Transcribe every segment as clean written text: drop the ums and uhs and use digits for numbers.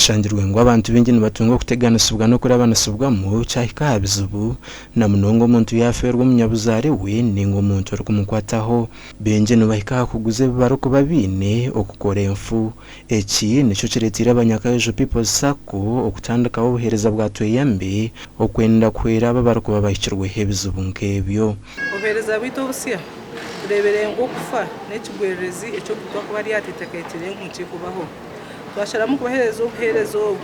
kishangirwe ngo abantu bengi nibatunga kuteganisubwa no kurabanasubwamo cyahika habizubu na munongo muntu yaferwa umunyabuzare we ningo muntu ari kumukwataho bengi nubahika kuguze baruko babine okukora emfu eki nico kiretira abanyakaje people sako okutandika obuhereza bwatwe yambe okwenda kwera babaruko babahikirwe hebizubu nkebyo obuhereza bwito busia turebere ngo kufa n'ekigwerezi eco kutwa kuba ari yatiteketire nk'ikikubaho twasharamu kubaherezo ubuherezo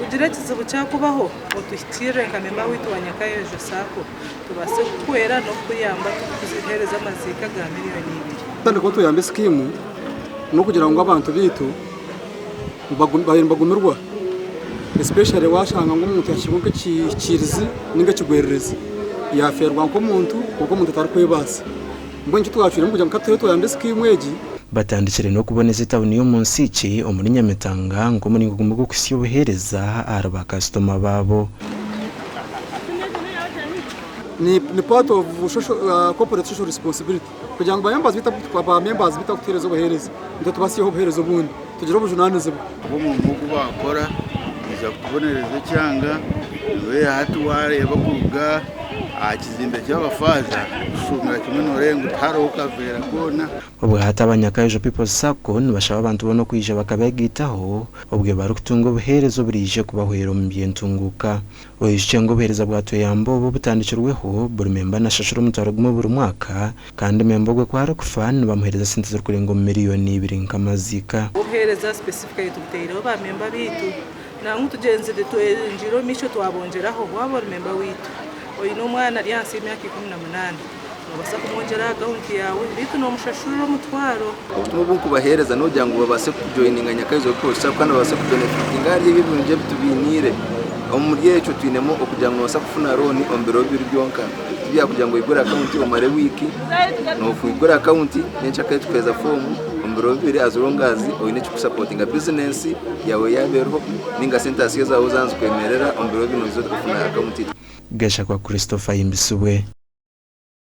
ugire kizibu cyakubaho utuhitire nkamema witu wanyakayeje sako tubase kwera no kuyamba tukuzihereza amazika ga miliyoni 2 kandi ko tuyambe skimu no kugira ngo abantu bitu bagumirwa especially washanga ngo umuntu yashibuke kirizi ninga kigwerereza yaferwa nko umuntu kuko umuntu atari kwibasa mbonye twacire mu kugira ngo katoyo tuyambe skimu eji batandikire no kuboneza itawuni yo munsi iki omuri Nyamitanga ngo muri ngumbugo kwisi yobuhereza araba customer babo ni part of corporate social responsibility kugira ngo members bita kutereza obuhereza ndo tubasiye obuhereza bundi tugira obujunanize bo mu mugu bakora iza kubonereza cyanga we hatu ware bakuruga akizimbe cy'abafaza shumira kimwe norengo taroka vera kona ubwo hata abanyakaje people sako nibashaba abantu bono kwije bakabegitaho ubwe barukutunga obuherezo burije kubahwera mu byentunguka oyishe ngo obuhereza bwatwe yambo bo butandikirweho buri memba na shashuro mutaro gumo buri mwaka kandi memba gwe kwara kufana bamuhereza sente zo kurenga miliyoni 2 nkamazika obuhereza specific tubiteiro ba memba bitu na ngutugenze de njiro micho twabongeraho wabo memba witu oyino umwana ari hasi y'imyaka 18 babasa kumwongera account yawe bitu no mushashuro mutwaro ubutumwa kubahereza no kugira ngo babase kujoininga nyakazo kosa kandi babase kubenefitinga ari ibintu tubinire omuriye cyo twinemo okugira ngo basa kufuna roni ombero biri byonka tubya kugira ngo igura account omare wiki no kugura account nencha kare tweza form ombero biri azurongazi oyine cyo supportinga business yawe yaberho ninga sentasi zawo zanzu kwemerera ombero bino zo kufuna account gasha kwa Christopher Yimbisubwe.